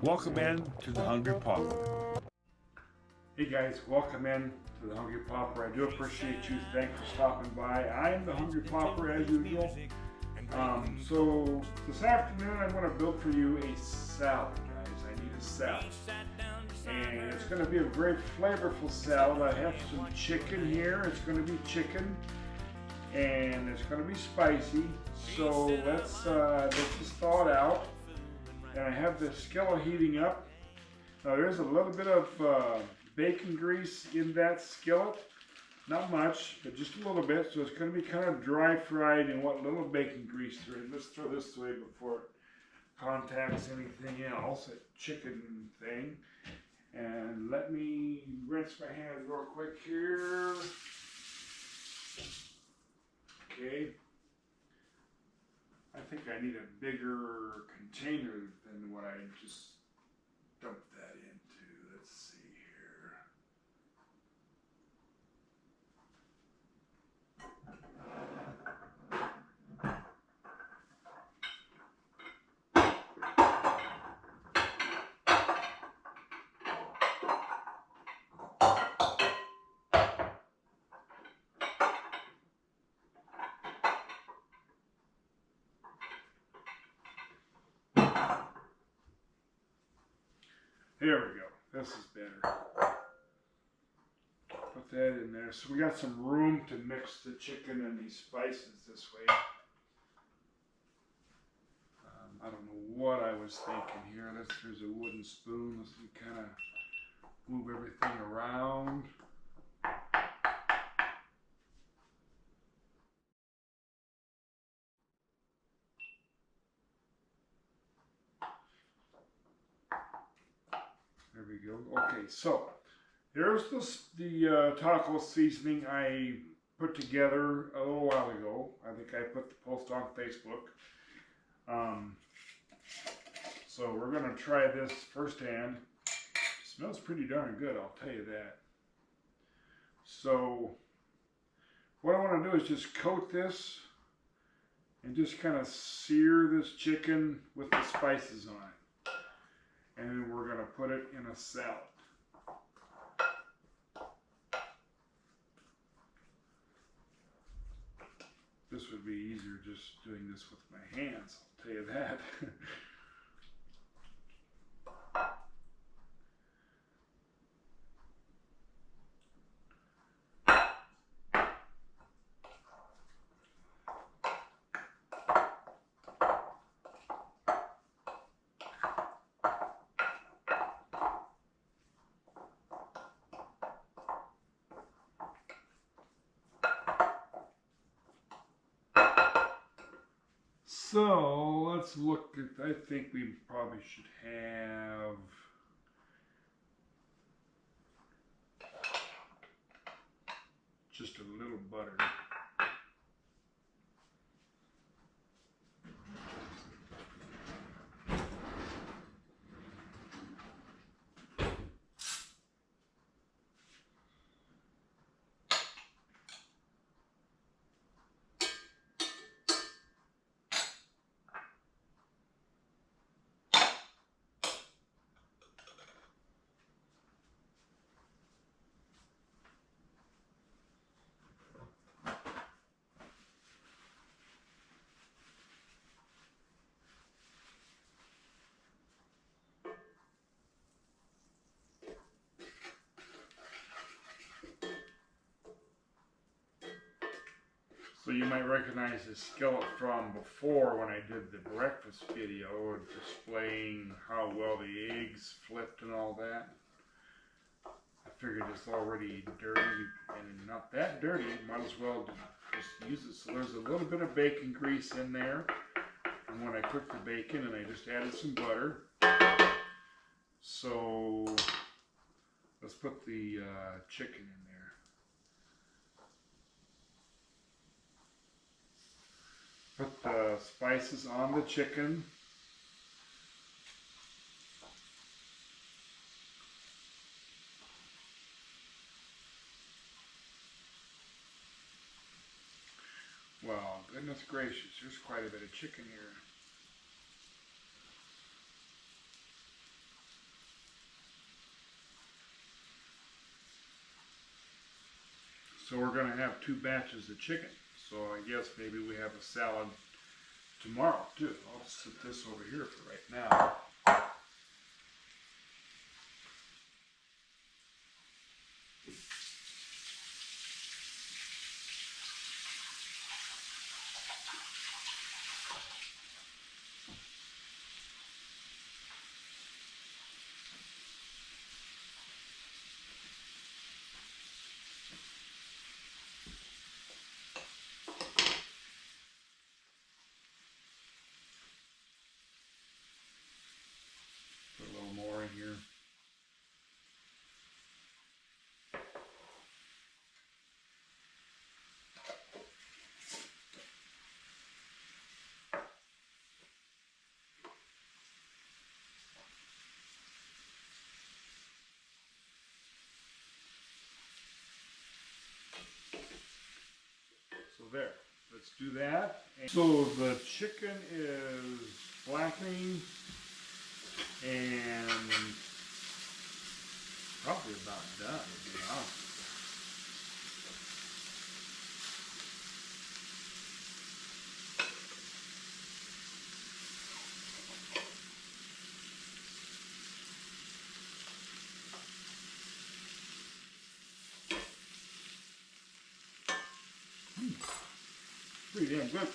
Welcome in to the Hungry Pauper. Hey guys, welcome in to the Hungry Pauper. I do appreciate you. Thanks for stopping by. I am the Hungry Pauper as usual. So this afternoon I'm going to build for you a salad, guys. I need a salad. And it's going to be a very flavorful salad. I have some chicken here. It's going to be chicken. And it's going to be spicy. So let's just thaw it out. And I have the skillet heating up. Now there's a little bit of bacon grease in that skillet. Not much, but just a little bit. So it's going to be kind of dry fried in what little bacon grease there is. Let's throw this away before it contacts anything else, that chicken thing. And let me rinse my hands real quick here. Okay. I think I need a bigger container than what I just dumped that into. Let's see here. There we go. This is better. Put that in there. So we got some room to mix the chicken and these spices this way. I don't know what I was thinking here. There's a wooden spoon. Let's kind of move everything around. There we go. Okay, so here's the taco seasoning I put together a little while ago. I think I put the post on Facebook. So we're going to try this firsthand. It smells pretty darn good, I'll tell you that. So what I want to do is just coat this and just kind of sear this chicken with the spices on it. And then we're going to put it in a salad. This would be easier just doing this with my hands, I'll tell you that. So let's look at, I think we probably should have just a little butter. So you might recognize this skillet from before when I did the breakfast video displaying how well the eggs flipped and all that. I figured it's already dirty and not that dirty, might as well just use it. So there's a little bit of bacon grease in there. And when I cooked the bacon and I just added some butter. So let's put the chicken in there. Put the spices on the chicken. Well, goodness gracious, there's quite a bit of chicken here. So we're going to have 2 batches of chicken. So I guess maybe we have a salad tomorrow too. I'll set this over here for right now. Put a little more in here. So there, let's do that. And so the chicken is blackening and probably about done, to be honest. Pretty damn good.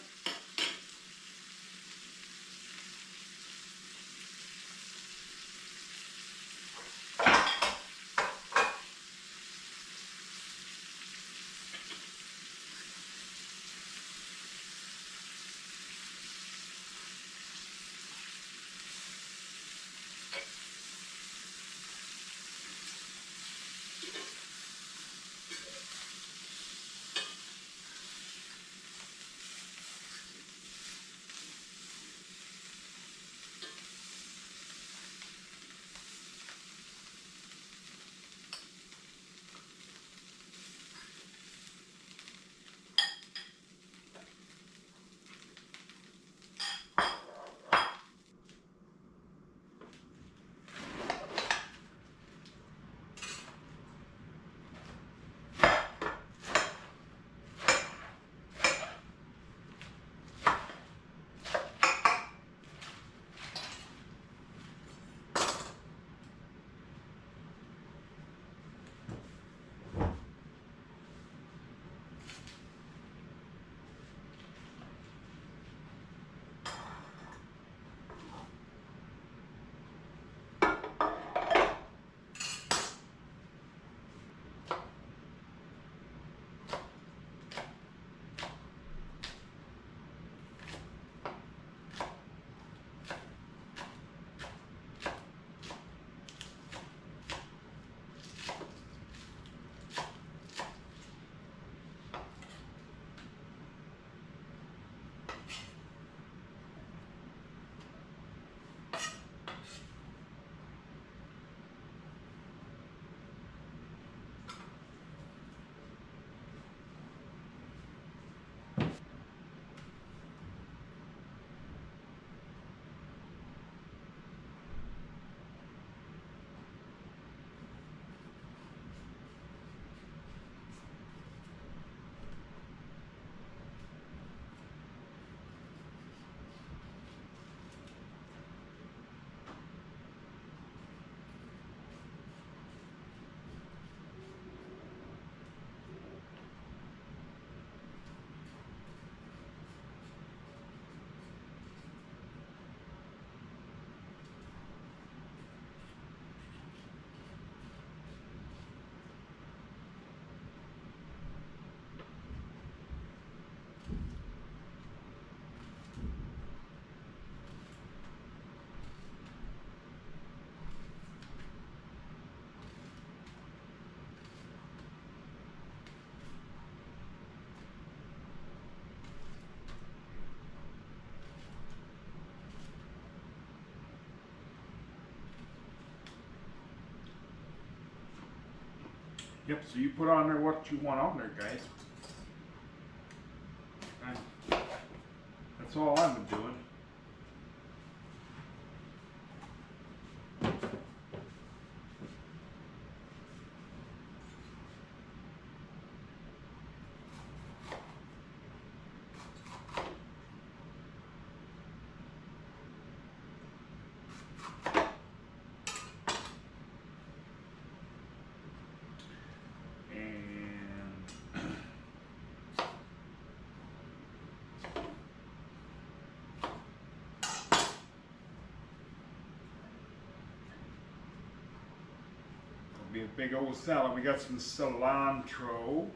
Yep, so you put on there what you want on there, guys. And that's all I've been doing. be a big old salad. We got some cilantro.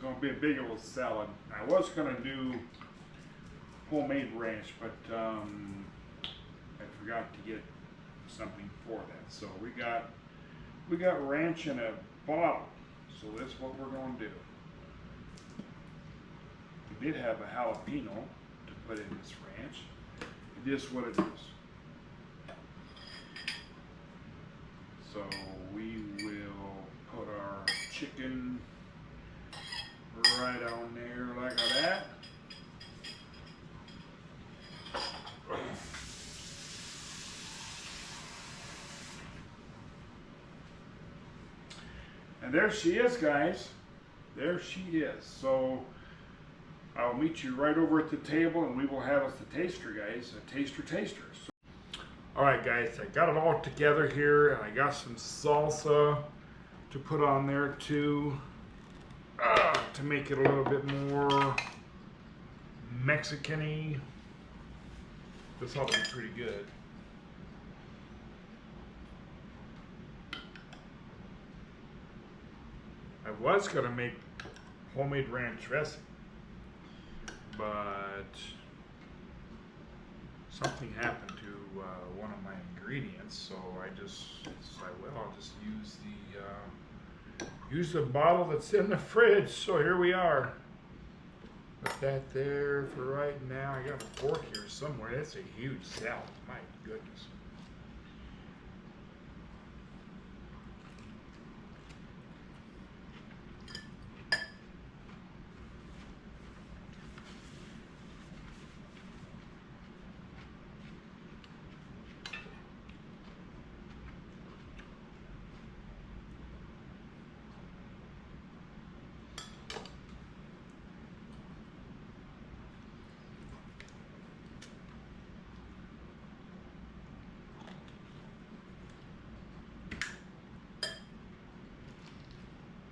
Gonna be a big old salad. I was gonna do homemade ranch, but I forgot to get something for that. So we got ranch in a bottle. So that's what we're gonna do. We did have a jalapeno to put in this ranch. It is what it is. So we will put our chicken right on there like that. And there she is, guys. There she is. So I'll meet you right over at the table and we will have us a taster, guys. A taster. So, all right, guys, I got it all together here and I got some salsa to put on there too. To make it a little bit more Mexican-y. This ought to be pretty good. I was going to make homemade ranch dressing, but something happened to one of my ingredients, so I just decided, well, I'll just use the bottle that's in the fridge. So here we are. Put that there for right now. I got a fork here somewhere. That's a huge salad. My goodness.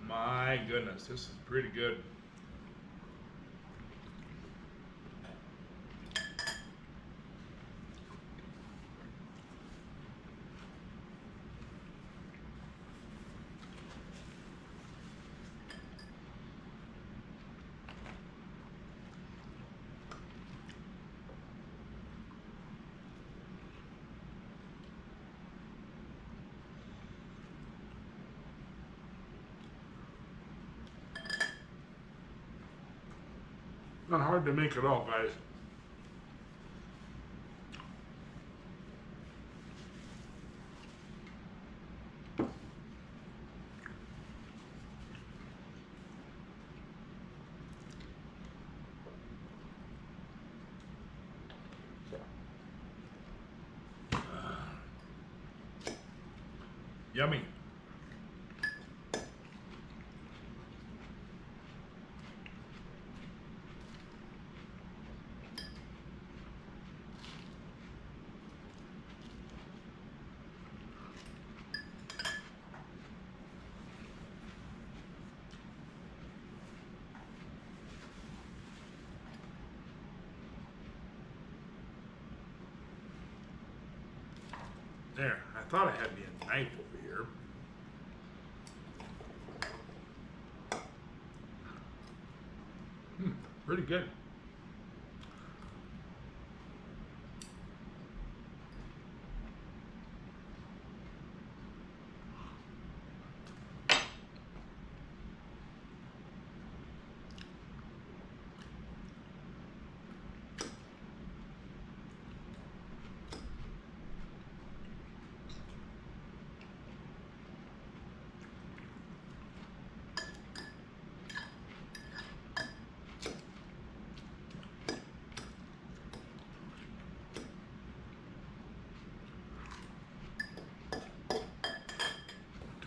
My goodness, this is pretty good. Not hard to make at all, guys. Yummy. There, I thought I had me a knife over here. Pretty good.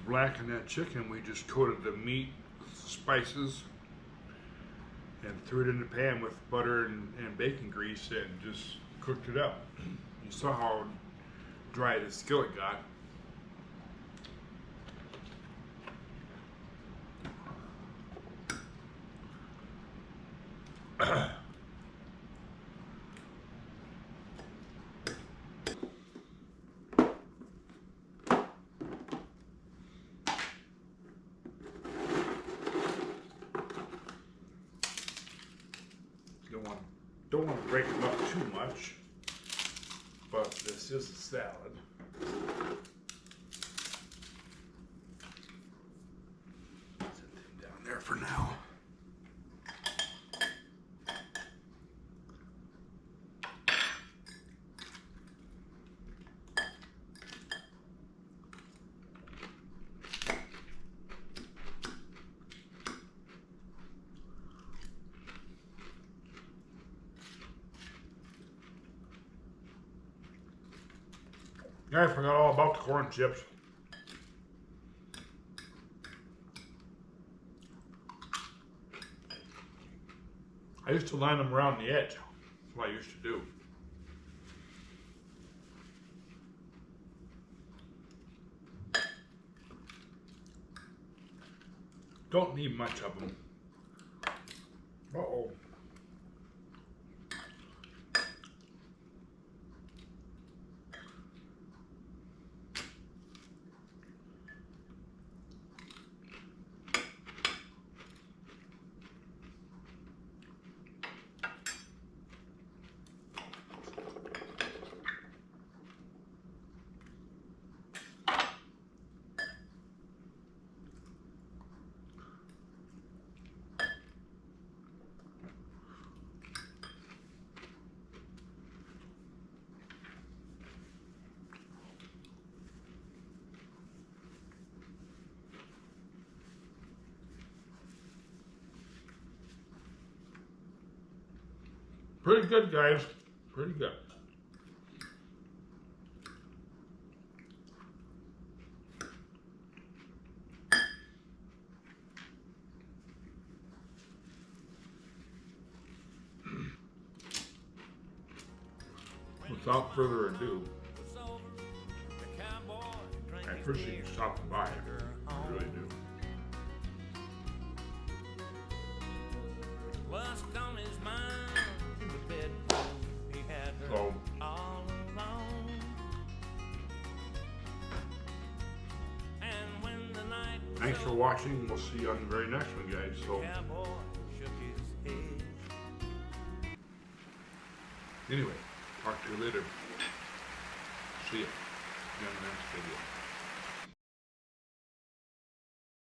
Blacken that chicken, we just coated the meat with spices and threw it in the pan with butter and bacon grease and just cooked it up. You saw how dry the skillet got. Don't want to break them up too much, but this is a salad. Set them down there for now. Yeah, I forgot all about the corn chips. I used to line them around the edge. That's what I used to do. Don't need much of them. Uh-oh. Pretty good, guys. Pretty good. Without further ado, I appreciate you stopping by. I really do. So, thanks for watching. We'll see you on the very next one, guys. So, anyway, talk to you later. See ya in the next video.